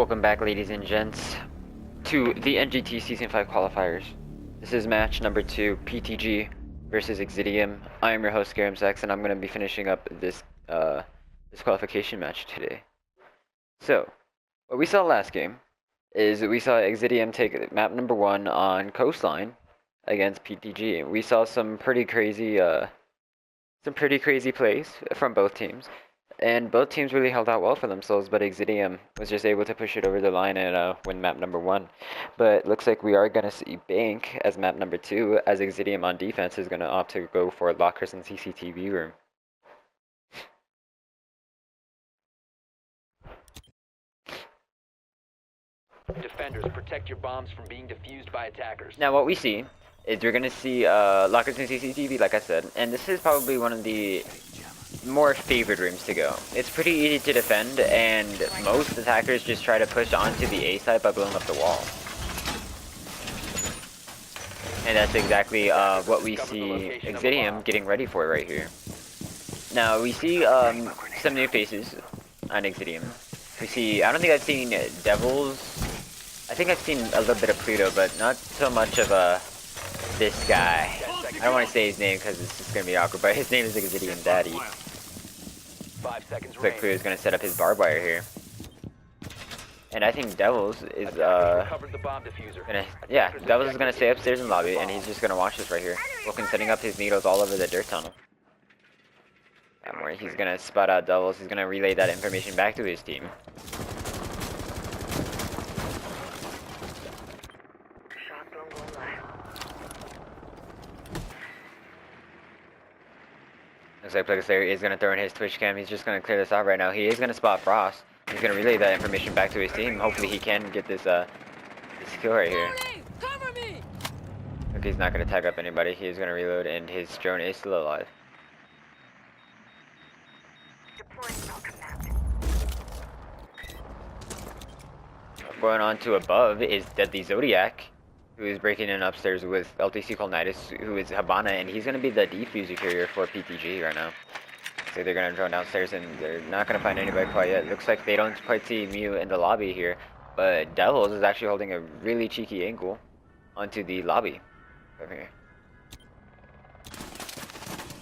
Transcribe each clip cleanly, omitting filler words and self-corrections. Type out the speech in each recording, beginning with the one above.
Welcome back, ladies and gents, to the NGT Season 5 qualifiers. This is match number 2, PTG versus Exitium. I am your host, Scaramsax, and I'm going to be finishing up this this qualification match today. So, what we saw last game is we saw Exitium take map number 1 on Coastline against PTG. We saw some pretty crazy plays from both teams. And both teams really held out well for themselves, but Exitium was just able to push it over the line and win map number 1. But looks like we are going to see Bank as map number 2, as Exitium on defense is going to opt to go for lockers and CCTV room. Defenders, protect your bombs from being defused by attackers. Now what we see is we're going to see lockers and CCTV, like I said, and this is probably one of the more favored rooms to go. It's pretty easy to defend, and most attackers just try to push onto the A side by blowing up the wall. And that's exactly what we see Exitium getting ready for right here. Now we see some new faces on Exitium. We see, I don't think I've seen Devils. I think I've seen a little bit of Pluto, but not so much of this guy. I don't want to say his name because it's just going to be awkward, but his name is Exitium Daddy. 5 seconds Looks like Pluto's going to set up his barbed wire here. And I think Devils is Devils is going to stay upstairs in the lobby, and he's just going to watch this right here. Vulcan setting up his needles all over the dirt tunnel. And where he's going to spot out Devils, he's going to relay that information back to his team. Looks like Plegaslayer is going to throw in his Twitch cam. He's just going to clear this out right now. He is going to spot Frost. He's going to relay that information back to his team. Hopefully he can get this this kill right here. Cover me! Look, he's not going to tag up anybody. He is going to reload, and his drone is still alive. Going on to above is Deadly Zodiac, who is breaking in upstairs with LTC Colnitis, who is Habana, and he's going to be the defuser carrier for PTG right now. So they're going to drone downstairs, and they're not going to find anybody quite yet. Looks like they don't quite see Mew in the lobby here, but Devils is actually holding a really cheeky angle onto the lobby over here.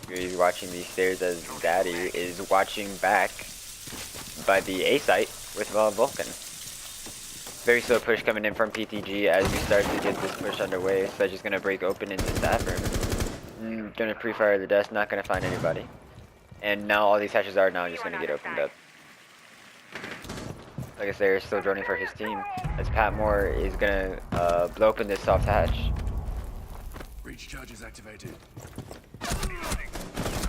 He's watching these stairs as Daddy is watching back by the A site with Vulcan. Very slow push coming in from PTG as we start to get this push underway. Sledge is going to break open into that room. Going to pre-fire the desk, not going to find anybody. And now all these hatches are now just going to get opened up. Like I said, they're still droning for his team as Pat Moore is going to blow open this soft hatch. Breach charge is activated.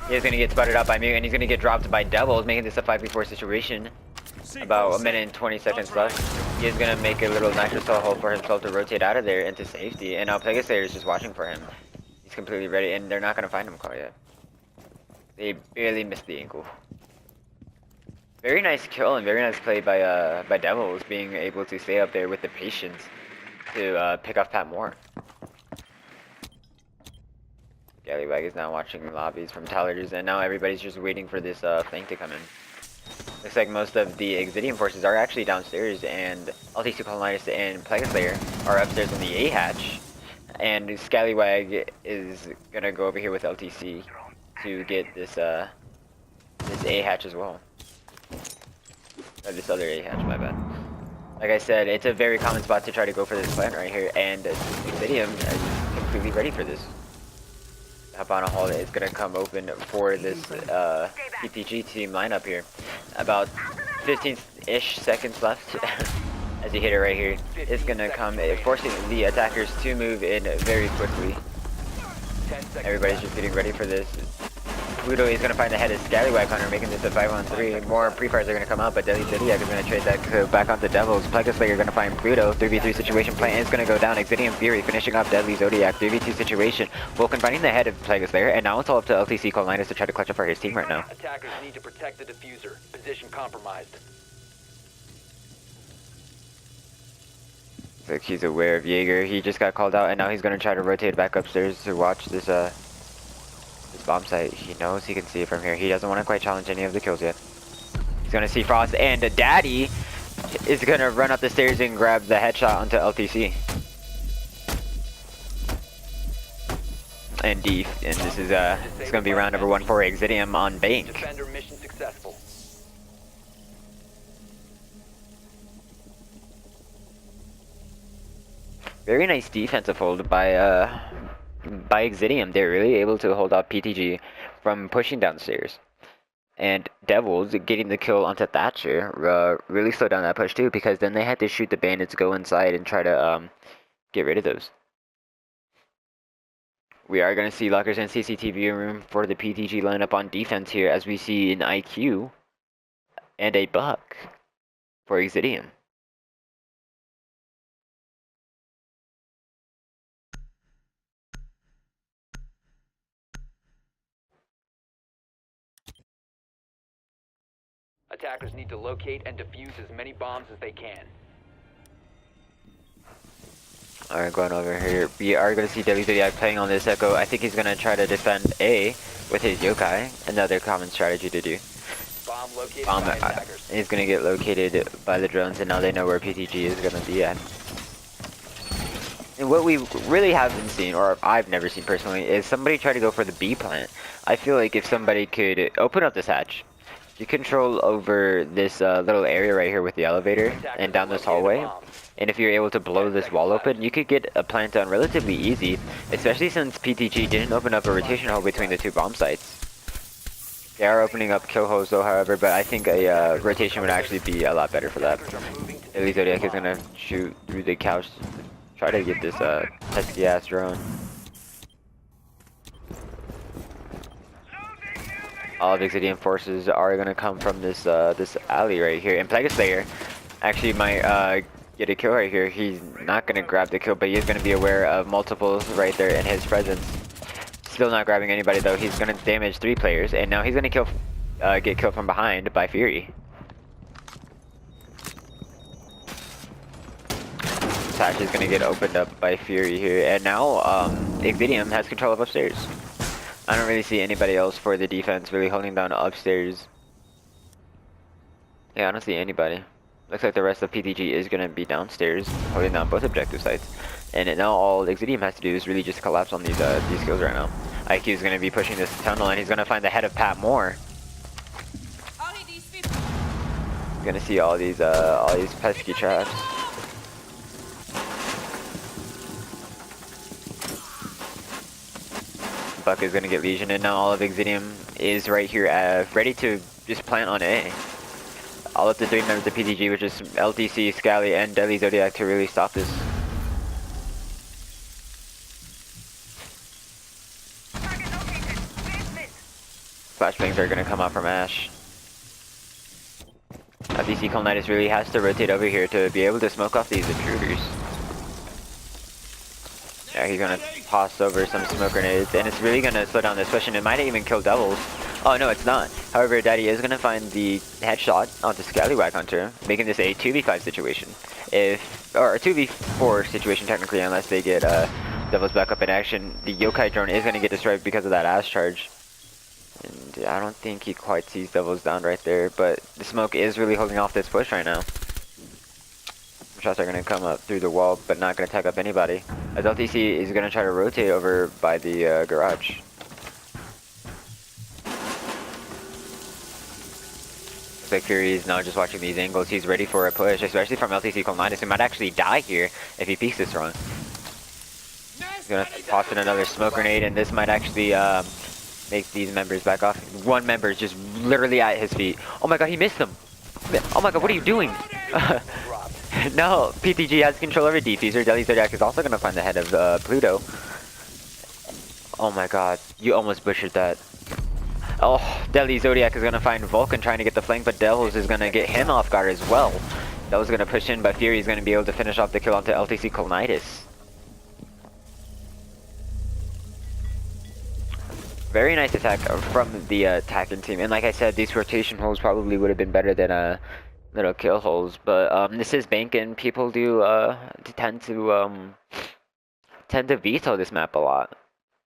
He's going to get spotted out by Mew, and he's going to get dropped by Devils, making this a 5v4 situation. About a minute and 20 seconds left. He is going to make a little nitro cell hole for himself to rotate out of there into safety. And now Plegaslayer is just watching for him. He's completely ready, and they're not going to find him quite yet. They barely missed the ankle. Very nice kill and very nice play by Devils, being able to stay up there with the patience to pick off Pat Moore. Gallywag is now watching the lobbies from Tallers, and now everybody's just waiting for this flank to come in. Looks like most of the Exitium forces are actually downstairs, and LTC Colonitis and Plegaslayer are upstairs in the A hatch. And Scallywag is gonna go over here with LTC to get this this A hatch as well. Or this other A hatch, my bad. Like I said, it's a very common spot to try to go for this plant right here, and Exitium is completely ready for this. Habana Hall is going to come open for this PTG team lineup here. About 15-ish seconds left as you hit it right here. It's going to come, forcing the attackers to move in very quickly. Everybody's just getting ready for this. Pluto is going to find the head of Scallywag Hunter, making this a 5-on-3. More pre-fires are going to come out, but Deadly Zodiac is going to trade that back onto Devils. Plegaslayer going to find Pluto. 3v3 situation plan is going to go down. Exitium Fury finishing off Deadly Zodiac. 3v2 situation. Vulcan finding the head of Plegaslayer, and now it's all up to LTC Colnitis to try to clutch up for his team right now. Attackers need to protect the diffuser. Position compromised. Like he's aware of Jaeger. He just got called out, and now he's going to try to rotate back upstairs to watch this this bomb site. He knows he can see it from here. He doesn't want to quite challenge any of the kills yet. He's going to see Frost and Daddy is gonna run up the stairs and grab the headshot onto LTC. And D, and this is it's gonna be round number 1 for Exitium on Bank. Defender mission successful. Very nice defensive hold by Exitium. They're really able to hold off PTG from pushing downstairs. And Devils getting the kill onto Thatcher really slowed down that push too, because then they had to shoot the bandits, go inside, and try to get rid of those. We are going to see lockers and CCTV room for the PTG lineup on defense here, as we see an IQ and a buck for Exitium. Attackers need to locate and defuse as many bombs as they can. Alright, going over here. We are going to see WWI playing on this Echo. I think he's going to try to defend A with his yokai. Another common strategy to do. Bomb located by attackers. He's going to get located by the drones, and now they know where PTG is going to be at. And what we really haven't seen, or I've never seen personally, is somebody try to go for the B plant. I feel like if somebody could open up this hatch, you control over this little area right here with the elevator and down this hallway. And if you're able to blow this wall open, you could get a plant done relatively easy, especially since PTG didn't open up a rotation hole between the 2 bomb sites. They are opening up kill holes though, however, but I think a rotation would actually be a lot better for that. At least Zodiac is gonna shoot through the couch to try to get this pesky ass drone. All of Exitium forces are gonna come from this this alley right here, and Plague Slayer actually might get a kill right here. He's not gonna grab the kill, but he is gonna be aware of multiples right there in his presence. Still not grabbing anybody though. He's gonna damage 3 players, and now he's gonna kill, get killed from behind by Fury. Sash is gonna get opened up by Fury here, and now Exitium has control of upstairs. I don't really see anybody else for the defense really holding down upstairs. Yeah, I don't see anybody. Looks like the rest of PTG is going to be downstairs, holding down both objective sites. And now all Exitium has to do is really just collapse on these kills right now. IQ is going to be pushing this tunnel, and he's going to find the head of Pat Moore. He's going to see all these pesky traps. Buck is going to get Legion, and now all of Exitium is right here ready to just plant on A. All of the 3 members of PTG, which is LTC, Scally, and Deadly Zodiac, to really stop this. Flashbangs are going to come out from Ash. LTC Commentator really has to rotate over here to be able to smoke off these intruders. Yeah, he's going to toss over some smoke grenades, and it's really going to slow down this push, and it might even kill Devils. Oh no, it's not. However, Daddy is going to find the headshot onto Scallywag Hunter, making this a 2v5 situation. Or a 2v4 situation technically, unless they get Devils back up in action. The Yokai drone is going to get destroyed because of that ass charge. And I don't think he quite sees Devils down right there, but the smoke is really holding off this push right now. Shots are going to come up through the wall, but not going to tag up anybody. As LTC is going to try to rotate over by the garage. Looks like Fury is now just watching these angles. He's ready for a push, especially from LTC Colmidas, who might actually die here if he peeks this wrong. He's going to toss in another smoke grenade, and this might actually make these members back off. One member is just literally at his feet. Oh my god, he missed him! Oh my god, what are you doing? No, PTG has control over Diffuser. Deadly Zodiac is also going to find the head of Pluto. Oh my god, you almost butchered that. Oh, Deadly Zodiac is going to find Vulcan trying to get the flank, but Devils is going to get him off guard as well. Devils is going to push in, but Fury is going to be able to finish off the kill onto LTC Colnitis. Very nice attack from the attacking team, and like I said, these rotation holes probably would have been better than little kill holes, but this is Bank, and people do tend to veto this map a lot.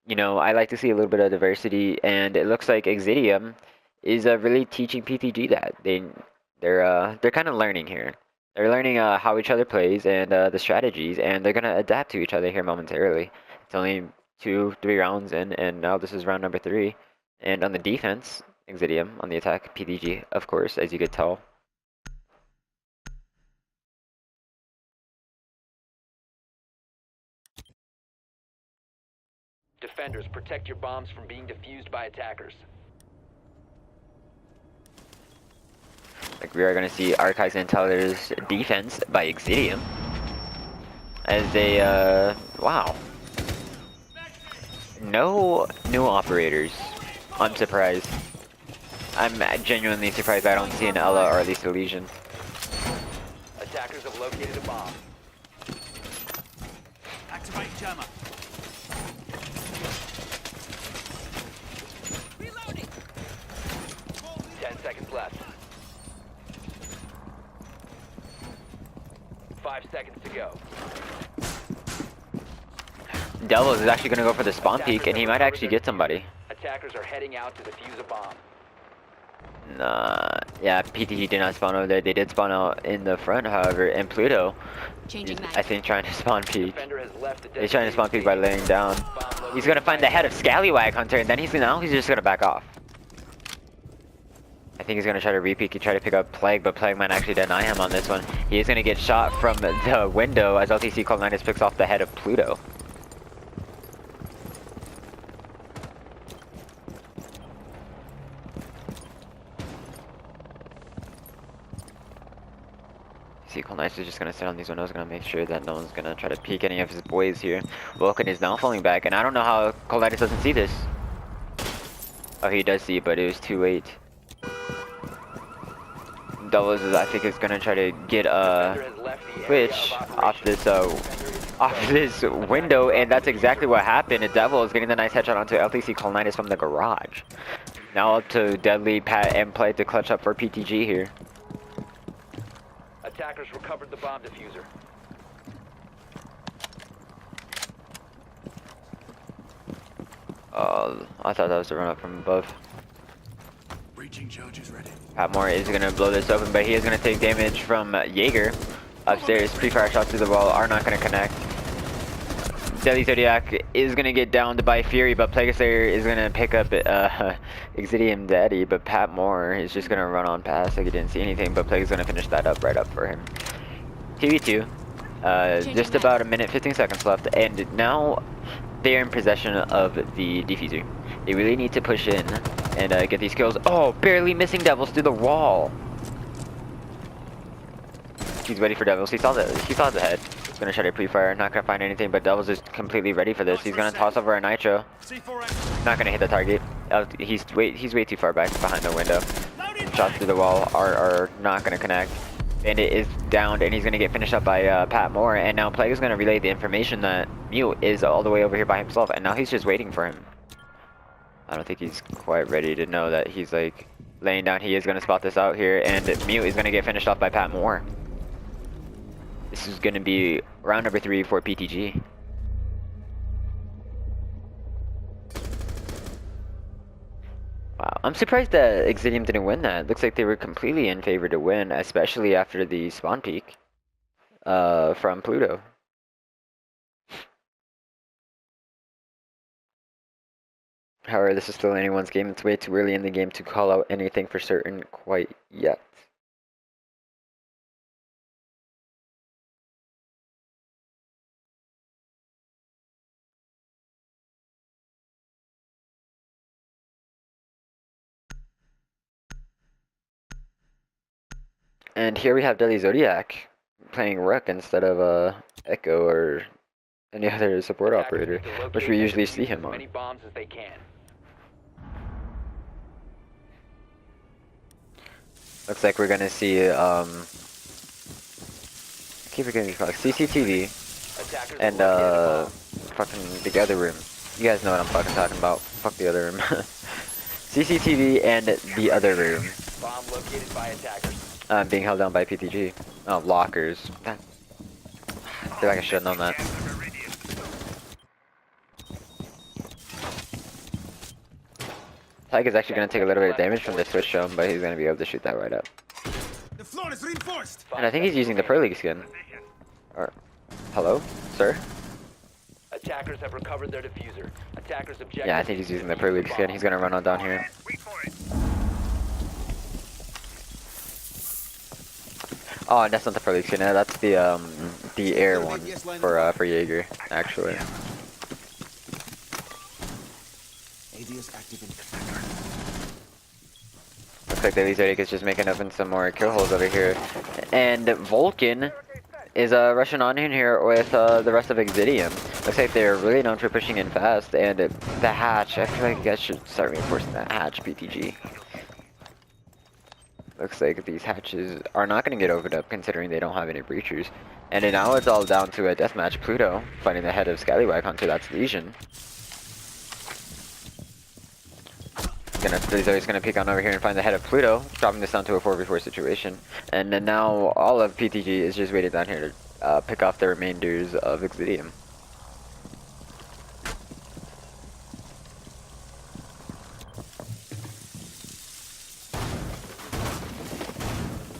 You know, I like to see a little bit of diversity, and it looks like Exitium is really teaching PTG that they're kind of learning here. They're learning how each other plays and the strategies, and they're gonna adapt to each other here momentarily. It's only 2-3 rounds in, and now this is round number 3. And on the defense, Exitium. On the attack, PTG, of course, as you could tell. Defenders, protect your bombs from being defused by attackers. Like, we are going to see Archives and Tellers defense by Exitium. As they, wow. No new operators. I'm surprised. I'm genuinely surprised I don't see an Ella or at least a Legion. Attackers have located a bomb. Activate jammer. Reloading. 10 seconds left. 5 seconds to go. Devils is actually going to go for the spawn peek, and he might actually get somebody. Attackers are heading out to defuse a bomb. Nah, yeah, PTG did not spawn over there. They did spawn out in the front, however, and Pluto is, I think, trying to spawn peek. Defender has left the He's trying to spawn peek by laying down. He's going to find the head of Scallywag Hunter, and then he's just going to back off. I think he's going to try to re-peek. He tried to pick up Plague, but Plague might actually deny him on this one. He is going to get shot from the window as LTC Colonitis picks off the head of Pluto. Nice is just gonna sit on these windows, gonna make sure that no one's gonna try to peek any of his boys here. Vulcan is now falling back, and I don't know how Colonitis doesn't see this. Oh, he does see it, but it was too late. Doubles is, I think, is gonna try to get Twitch off this window, and that's exactly what happened. Devil is getting the nice headshot onto LTC Colonitis from the garage. Now up to Deadly, Pat, and Play to clutch up for PTG here. Attackers recovered the bomb diffuser. I thought that was a run up from above. Breaching charges ready. Patmore is gonna blow this open, but he is gonna take damage from Jaeger upstairs. Pre-fire shots through the wall are not gonna connect. Deadly Zodiac is gonna get downed by Fury, but Plague Slayer is gonna pick up Exitium Daddy, but Patmore is just gonna run on past like he didn't see anything, but Plague is gonna finish that up right up for him. TV2, just about a minute 15 seconds left, and now they're in possession of the diffuser. They really need to push in and get these kills. Oh, barely missing Devils through the wall. He's ready for Devils. He saw the head. He's gonna try to pre-fire. Not gonna find anything, but Devils is completely ready for this. He's gonna toss over a Nitro. Not gonna hit the target. He's way too far back behind the window. Shots through the wall are not gonna connect. Bandit is downed, and he's gonna get finished up by Pat Moore. And now Plague is gonna relay the information that Mute is all the way over here by himself, and now he's just waiting for him. I don't think he's quite ready to know that he's like laying down. He is gonna spot this out here, and Mute is gonna get finished off by Pat Moore. This is gonna be round number 3 for PTG. Wow, I'm surprised that Exitium didn't win that. Looks like they were completely in favor to win, especially after the spawn peek from Pluto. However, this is still anyone's game. It's way too early in the game to call out anything for certain quite yet. And here we have Deadly Zodiac playing Rook instead of Echo or any other support operator, which we usually see him on. Many bombs as they can. Looks like we're gonna see keep forgetting these products. CCTV and fucking the other room. You guys know what I'm fucking talking about. Fuck the other room. CCTV and the other room. Bomb located by attackers. Being held down by PTG. Oh, lockers. I feel like I should have known that. Tyke is actually going to take a little bit of damage from the switch shown, but he's going to be able to shoot that right up. is reinforced. And I think he's using the Pro League skin. Or, hello, sir? Attackers have recovered their diffuser. Attackers objective. Yeah, I think he's using the Pro League skin. He's gonna run on down here. Oh, that's not the Pro League skin. That's the air one for Jaeger, actually. AD is active in Commander. Looks like the Elite is just making open some more kill holes over here. And Vulcan is rushing on in here with the rest of Exitium. Looks like they're really known for pushing in fast. And the hatch, I feel like you guys should start reinforcing that hatch, PTG. Looks like these hatches are not going to get opened up considering they don't have any breachers. And then now it's all down to a deathmatch. Pluto fighting the head of Scallywag Hunter, that's Lesion. He's gonna peek on over here and find the head of Pluto, dropping this down to a 4v4 situation. And then now all of PTG is just waiting down here to pick off the remainders of Exitium.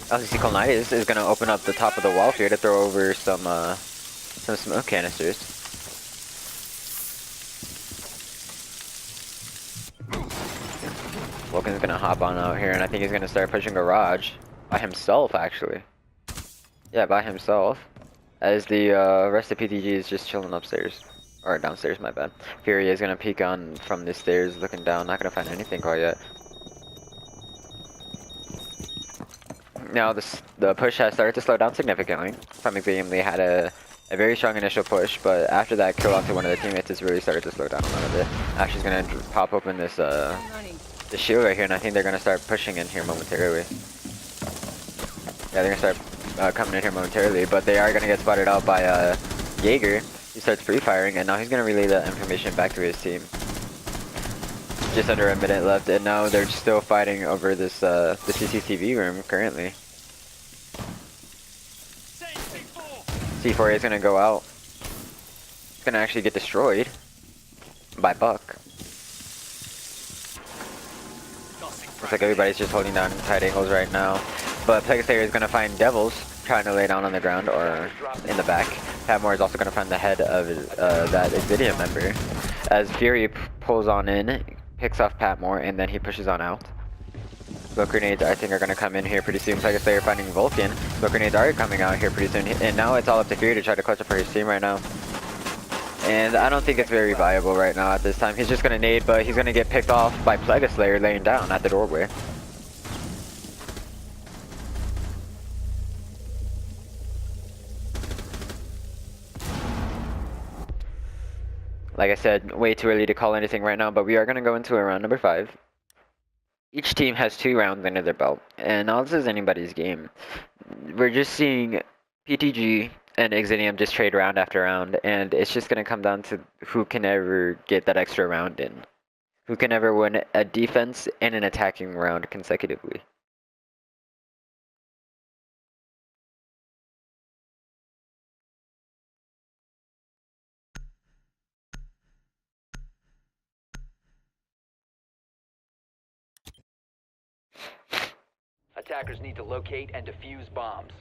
LCC Colonitis is gonna open up the top of the wall here to throw over some smoke canisters. Vulcan's gonna hop on out here, and I think he's gonna start pushing Garage by himself, actually. Yeah, by himself. As the rest of PTG is just chilling upstairs. Or downstairs, my bad. Fury is gonna peek on from the stairs, looking down, not gonna find anything quite yet. Now the push has started to slow down significantly. From Exitium, they had a very strong initial push, but after that kill off to one of their teammates, it's really started to slow down a little bit. Ashley's gonna pop open this the shield right here, and I think they're gonna start pushing in here momentarily. Yeah, they're gonna start coming in here momentarily, but they are gonna get spotted out by Jaeger. He starts free firing, and now he's gonna relay that information back to his team. Just under a minute left, and now they're still fighting over this the CCTV room currently. C4 is gonna go out. It's gonna actually get destroyed by Buck. Looks like everybody's just holding down tight angles right now. But Pegasator is gonna find Devils trying to lay down on the ground or in the back. Patmore is also gonna find the head of that Exitium member. As Fury pulls on in, picks off Patmore, and then he pushes on out. Smoke grenades, I think, are going to come in here pretty soon. Pegasator finding Vulcan. Smoke grenades are coming out here pretty soon. And now it's all up to Fury to try to clutch up for his team right now. And I don't think it's very viable right now at this time. He's just going to nade, but he's going to get picked off by Plague Slayer laying down at the doorway. Like I said, way too early to call anything right now, but we are going to go into round number 5. Each team has 2 rounds under their belt, and now this is anybody's game. We're just seeing PTG and Exitium just trade round after round, and it's just going to come down to who can ever get that extra round in. Who can ever win a defense and an attacking round consecutively. Attackers need to locate and defuse bombs.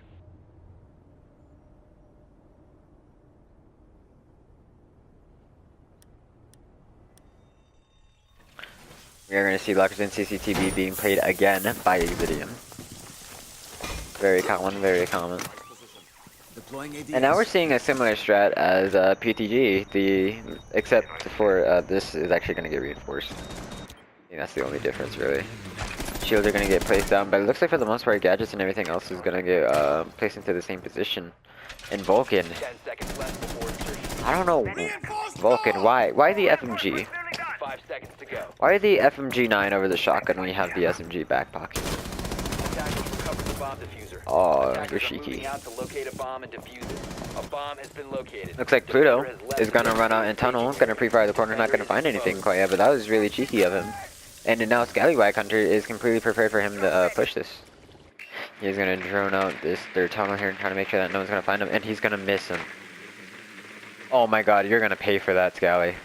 We are going to see Lockers in CCTV being played again by Exitium. Very common, very common. And now we're seeing a similar strat as PTG, except for this is actually going to get reinforced. I think that's the only difference, really. Shields are going to get placed down, but it looks like for the most part, gadgets and everything else is going to get placed into the same position. And Vulcan, 10 seconds left before insertion. I don't know, Vulcan, why the FMG? 5 seconds to go. Why the FMG 9 over the shotgun when you have the SMG back pocket? Attackers recovered the bomb diffuser. Oh, Attackers you're are cheeky. moving out to locate a bomb and defuse it. A bomb has been located. Looks like Pluto Defender has left is going to the run out in tunnel, going to pre-fire the corner, not going to find anything quite yet, but that was really cheeky of him. And then now Scallywag Hunter is completely prepared for him to push this. He's going to drone out their tunnel here and try to make sure that no one's going to find him, and he's going to miss him. Oh my god, you're going to pay for that, Scally.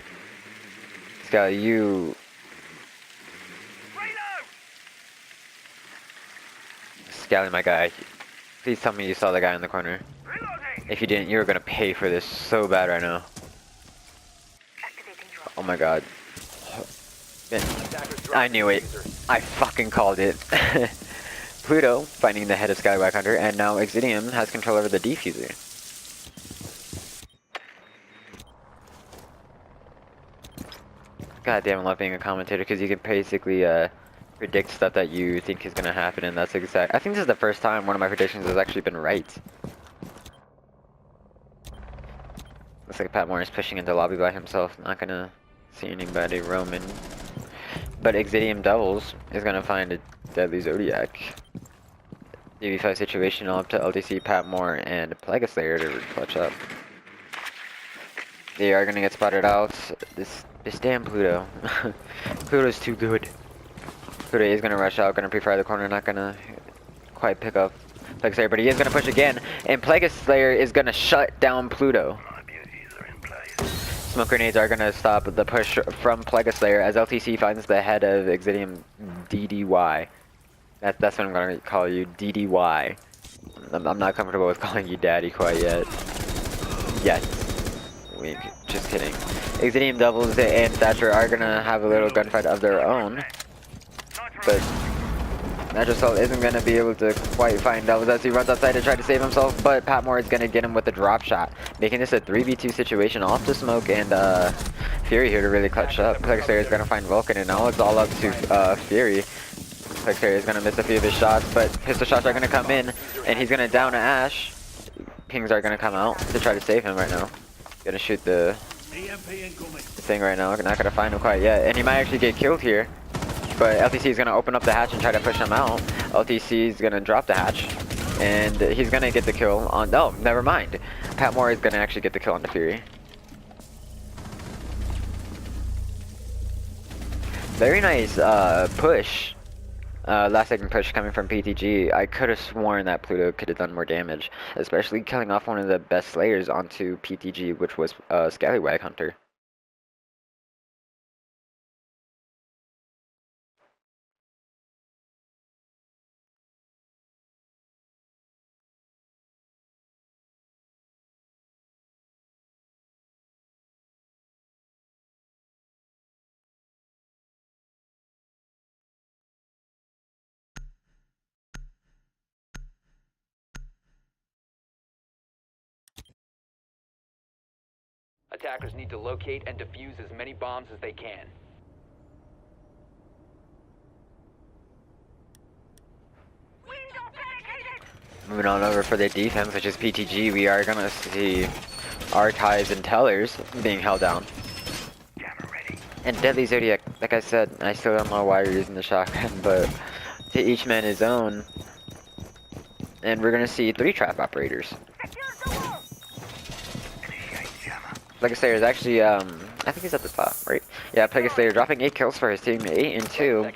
Scally, you... Scally, my guy. Please tell me you saw the guy in the corner. If you didn't, you're gonna pay for this so bad right now. Oh my god. I knew it. I fucking called it. Pluto finding the head of Scallywag Hunter, and now Exitium has control over the defuser. God damn, I love being a commentator because you can basically predict stuff that you think is gonna happen, and that's exact. I think this is the first time one of my predictions has actually been right. Looks like Pat Moore is pushing into lobby by himself, not gonna see anybody roaming. But Exitium doubles is gonna find a deadly Zodiac. DB5 situation all up to LTC, Pat Moore, and Plague Slayer to clutch up. They are gonna get spotted out. This damn Pluto. Pluto's too good. Pluto is gonna rush out, gonna pre-fire the corner, not gonna quite pick up Plague Slayer, but he is gonna push again, and Plague Slayer is gonna shut down Pluto. Smoke grenades are gonna stop the push from Plague Slayer as LTC finds the head of Exitium DDY. That's what I'm gonna call you, DDY. I'm not comfortable with calling you daddy quite yet. Yet. Wink, just kidding. Exitium doubles and Thatcher are gonna have a little gunfight of their own. But Natural Assault isn't gonna be able to quite find doubles as he runs outside to try to save himself, but Pat Moore is gonna get him with a drop shot, making this a 3v2 situation off to Smoke and Fury here to really clutch up. Plague Slayer is gonna find Vulcan, and now it's all up to Fury. Plague Slayer is gonna miss a few of his shots, but pistol shots are gonna come in, and he's gonna down Ash. Pings are gonna come out to try to save him right now. Gonna shoot the thing right now. Not gonna find him quite yet, and he might actually get killed here. But LTC is gonna open up the hatch and try to push him out. LTC is gonna drop the hatch, and he's gonna get the kill on. No, never mind. Pat Moore is gonna actually get the kill on the Fury. Very nice push. Last second push coming from PTG. I could have sworn that Pluto could have done more damage, especially killing off one of the best Slayers onto PTG, which was Scallywag Hunter. Attackers need to locate and defuse as many bombs as they can. Moving on over for the defense, which is PTG, we are gonna see Archives and Tellers being held down. And Deadly Zodiac, like I said, I still don't know why you're using the shotgun, but to each man his own. And we're gonna see 3 trap operators. Plague Slayer is actually, I think he's at the top, right? Yeah, Plague Slayer dropping 8 kills for his team, 8 and 2.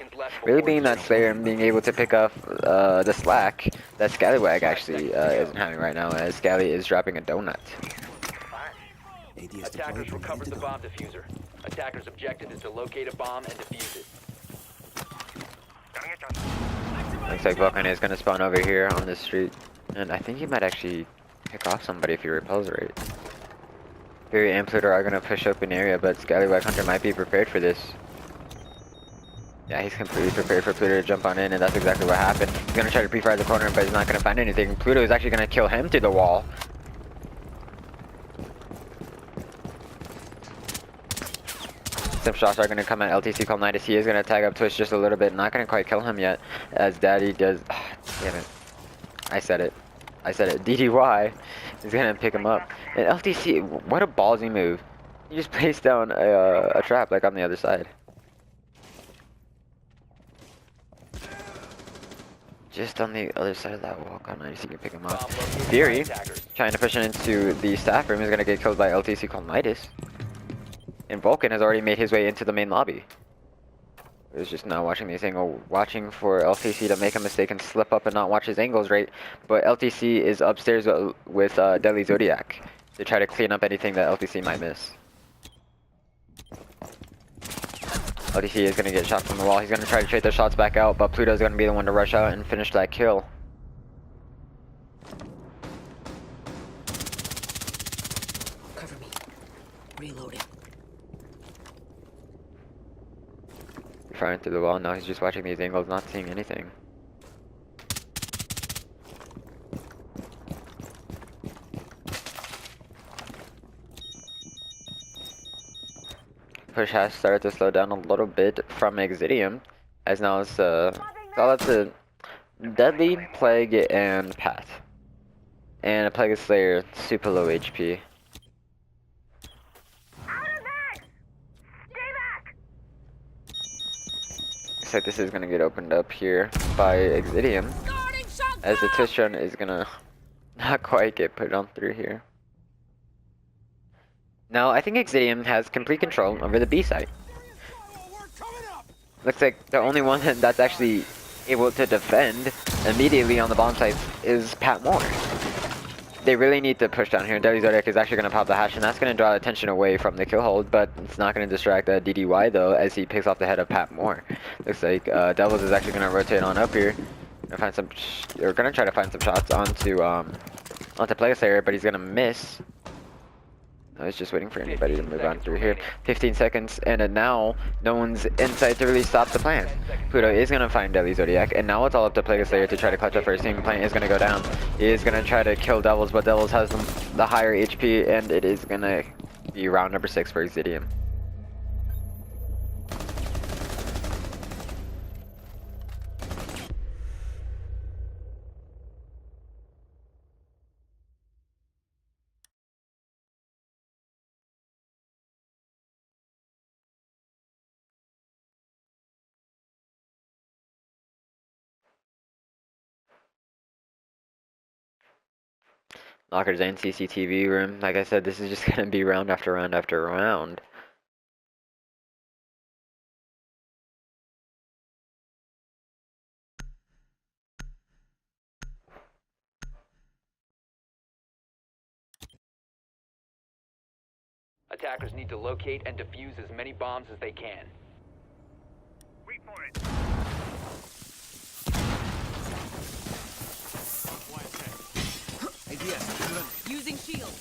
Really being that Slayer and being able to pick up the slack that Scallywag actually isn't having right now, as Scally is dropping a donut. Attackers recovered the bomb diffuser. Attackers' objective is to locate a bomb and defuse it. Looks like Vulcan is going to spawn over here on this street, and I think he might actually pick off somebody if he repels right. Fury and Pluto are going to push open area, but Scallywag Hunter might be prepared for this. Yeah, he's completely prepared for Pluto to jump on in, and that's exactly what happened. He's going to try to pre-fire the corner, but he's not going to find anything. Pluto is actually going to kill him to the wall. Some shots are going to come at LTC Commentator. He is going to tag up Twitch just a little bit. Not going to quite kill him yet, as Daddy does. Damn it. I said it. DDY is going to pick him up. And LTC, what a ballsy move. He just placed down a trap like on the other side. Just on the other side of that wall. Commentator, so you can pick him up. Fury, trying to push into the staff room, is going to get killed by LTC Commentator. And Vulcan has already made his way into the main lobby. He was just not watching this angle, watching for LTC to make a mistake and slip up and not watch his angles right. But LTC is upstairs with Deadly Zodiac to try to clean up anything that LTC might miss. LTC is going to get shot from the wall. He's going to try to trade the shots back out, but Pluto's going to be the one to rush out and finish that kill. firing through the wall. Now he's just watching these angles, not seeing anything. Push has started to slow down a little bit from Exitium, as now it's all up to Deadly, Plague, and Pat. And a Plague Slayer, super low HP. Looks like this is gonna get opened up here by Exitium, as the twist run is gonna not quite get put on through here. Now, I think Exitium has complete control over the B site. Looks like the only one that's actually able to defend immediately on the bomb site is Pat Moore. They really need to push down here. Deadly Zodiac is actually going to pop the hash, and that's going to draw attention away from the kill hold, but it's not going to distract DDY, though, as he picks off the head of Pat Moore. Looks like Devils is actually going to rotate on up here. They're going to try to find some shots onto Plague Slayer, but he's going to miss. I was just waiting for anybody to move on through here. 15 seconds, and now no one's inside to really stop the plant. Pluto is going to find Deadly Zodiac, and now it's all up to Plague Slayer to try to clutch up first. Team plant is going to go down. He is going to try to kill Devils, but Devils has the higher HP, and it is going to be round number 6 for Exitium. Locker Zane CCTV room. Like I said, this is just gonna be round after round after round. Attackers need to locate and defuse as many bombs as they can. Wait for it. Using shield.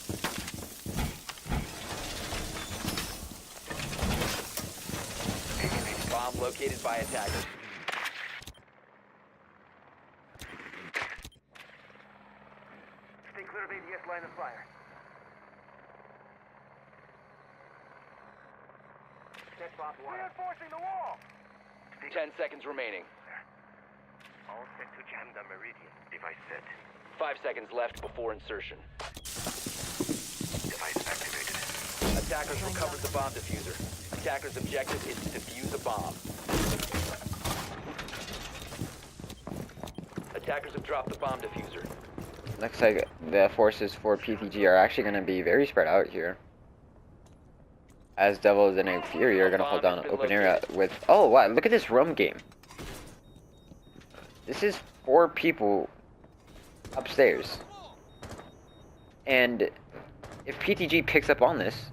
Bomb located by attackers. Stay clear of ADS line of fire. Reinforcing the wall. 10 seconds remaining. All set to jam the meridian. Device set. 5 seconds left before insertion. Device activated. Attackers recovered the bomb diffuser. Attackers' objective is to defuse a bomb. Attackers have dropped the bomb diffuser. Looks like the forces for PTG are actually gonna be very spread out here, as Devils and Fury are gonna hold down an open area with. Oh wow! Look at this roam game. This is 4 people upstairs, and if PTG picks up on this,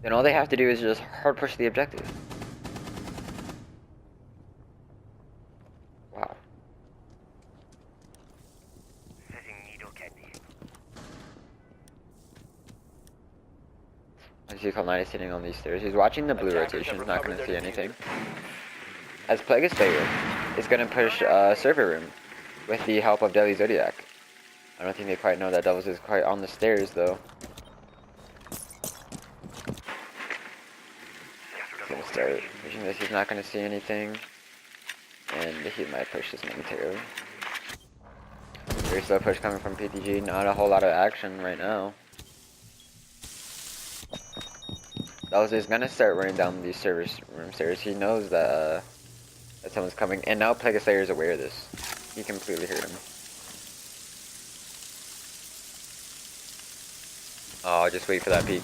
then all they have to do is just hard push the objective. Wow. Setting needle candy. I see Commentator sitting on these stairs. He's watching the blue rotation. He's not going to see anything. As Plague Slayer is going to push server room with the help of Deadly Zodiac. I don't think they quite know that Devils is quite on the stairs though. He's going to start pushing this. He's not going to see anything. And he might push this momentarily. Very slow push coming from PTG. Not a whole lot of action right now. Devils is going to start running down these server room stairs. He knows that that someone's coming. And now Plague Slayer is aware of this. He completely heard him. Oh, just wait for that peek.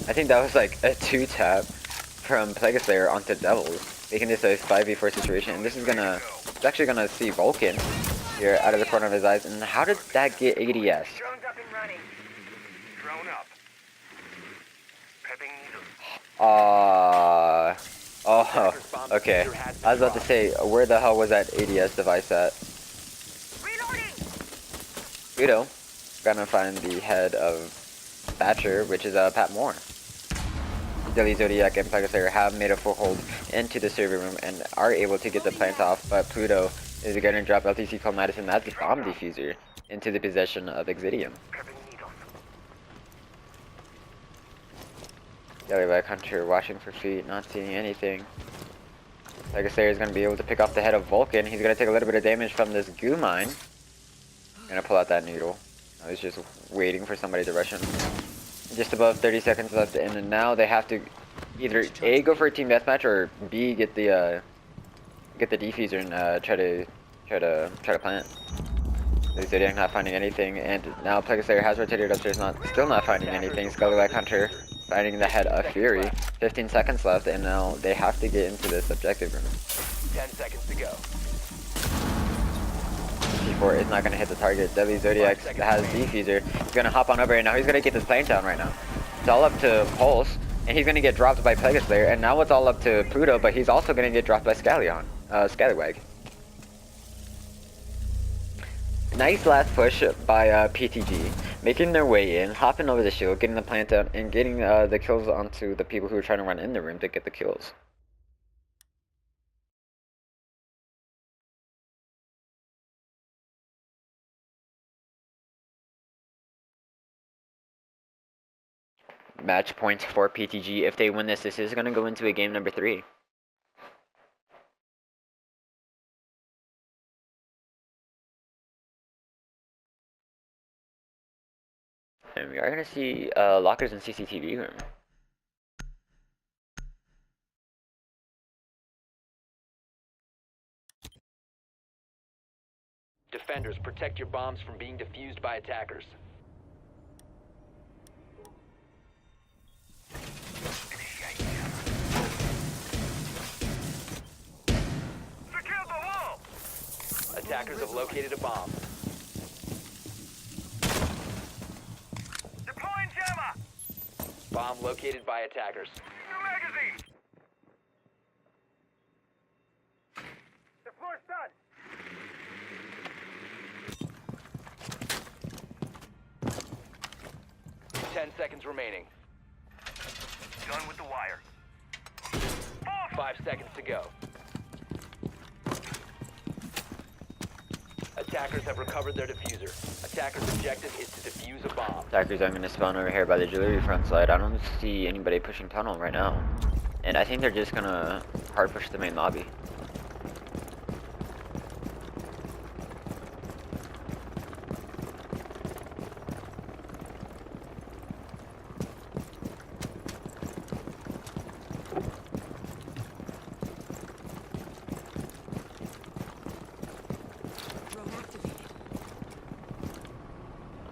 I think that was like a 2-tap from Plague Slayer onto Devils, making this a 5v4 situation. And this is gonna, it's actually gonna see Vulcan here out of the corner of his eyes. And how did that get ADS? Drones up and running. Drone up. Prepping needle. Oh, okay. I was about to say, where the hell was that ADS device at? Reloading. Guido, gonna find the head of Thatcher, which is Pat Moore. Dilly, Zodiac, and Pegasus have made a foothold into the server room and are able to get the plant off, but Pluto is going to drop LTC Columbus and that's the bomb diffuser into the possession of Exitium. Grabbing needles. Jellyback Hunter watching for feet, not seeing anything. Pegasus is going to be able to pick off the head of Vulcan. He's going to take a little bit of damage from this goo mine. Going to pull out that noodle. I was just waiting for somebody to rush him. Just above 30 seconds left, and now they have to either A, go for a team deathmatch, or B, get the defuser and try to plant. Zodiac not finding anything, and now Pegasus has rotated upstairs, still not finding anything. Scaramsax Hunter finding the head of Fury. 15 seconds left, and now they have to get into this objective room. 10 seconds to go. P4 is not going to hit the target. W Zodiac has defuser. He's going to hop on over, and now he's going to get this plane down right now. It's all up to Pulse, and he's going to get dropped by Pegasus there, and now it's all up to Pluto, but he's also going to get dropped by Scallywag. Nice last push by PTG, making their way in, hopping over the shield, getting the plant down, and getting the kills onto the people who are trying to run in the room to get the kills. Match point for PTG. If they win this is going to go into a game number 3. And we are going to see lockers in CCTV room. Defenders, protect your bombs from being defused by attackers. Secure the wall! Attackers have located a bomb. Deploying jammer! Bomb located by attackers. New magazine! The floor's done! 10 seconds remaining. Done with the wire. 5 seconds to go. Attackers have recovered their diffuser. Attackers' objective is to defuse a bomb. Attackers are going to spawn over here by the jewelry front side. I don't see anybody pushing tunnel right now. And I think they're just going to hard push the main lobby.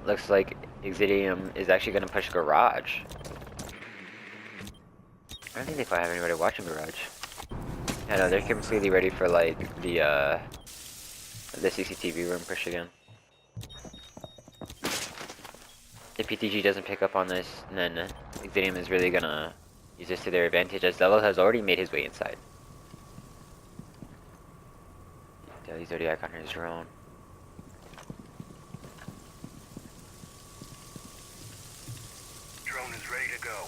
Looks like Exitium is actually going to push Garage. I don't think they quite have anybody watching Garage. Yeah, no, they're completely ready for like the CCTV room push again. If PTG doesn't pick up on this, then Exitium is really going to use this to their advantage, as Devil has already made his way inside. Daily Zodiac on his drone. Drone is ready to go.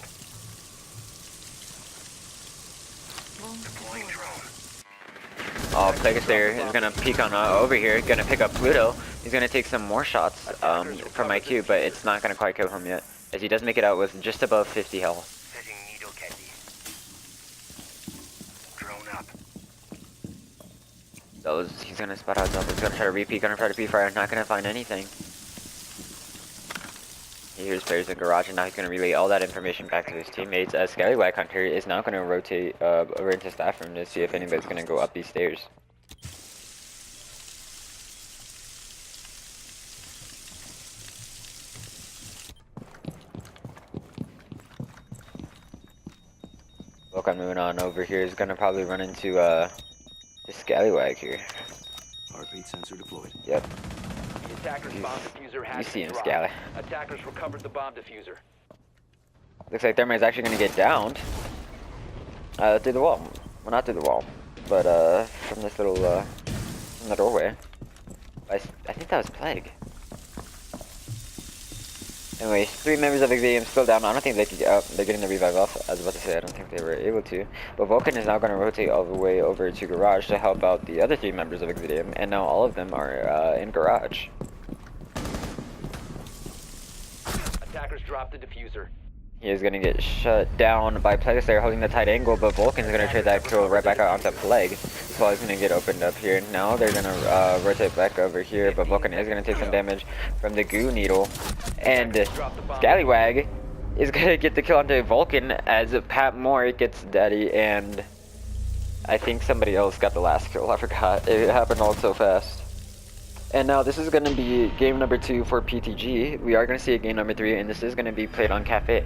Deploying drone. Oh, Pegasus is gonna peek on over here, gonna pick up Pluto. He's gonna take some more shots from IQ, but it's not gonna quite kill him yet, as he does make it out with just above 50 health. Setting needle candy. Drone up. He's gonna spot out Double. He's gonna try to re-peek, gonna try to P-fire, not gonna find anything. He hears players in Garage, and now he's gonna relay all that information back to his teammates, as Scallywag Hunter is now gonna rotate over into staff room to see if anybody's gonna go up these stairs. Welcome, moving on over here is gonna probably run into the Scallywag here. Heartbeat sensor deployed. Yep. The attacker's bomb diffuser has You see been him, dropped. Scally. Attackers recovered the bomb diffuser. Looks like Thermite's actually gonna get downed through the wall. Well, not through the wall, but from this little from the doorway. I think that was Plague. Anyway, 3 members of Exitium still down. I don't think they could get up. They're getting the revive off. I was about to say, I don't think they were able to. But Vulcan is now going to rotate all the way over to Garage to help out the other 3 members of Exitium. And now all of them are in Garage. Attackers dropped the diffuser. He is going to get shut down by Plague Slayer holding the tight angle, but Vulcan's going to trade that kill right back out onto Plague. So he's going to get opened up here. Now they're going to rotate back over here, but Vulcan is going to take some damage from the Goo Needle. And Scallywag is going to get the kill onto Vulcan as Pat Moore gets Daddy, and I think somebody else got the last kill. I forgot. It happened all so fast. And now this is going to be game number 2 for PTG. We are going to see a game number 3, and this is going to be played on Cafe.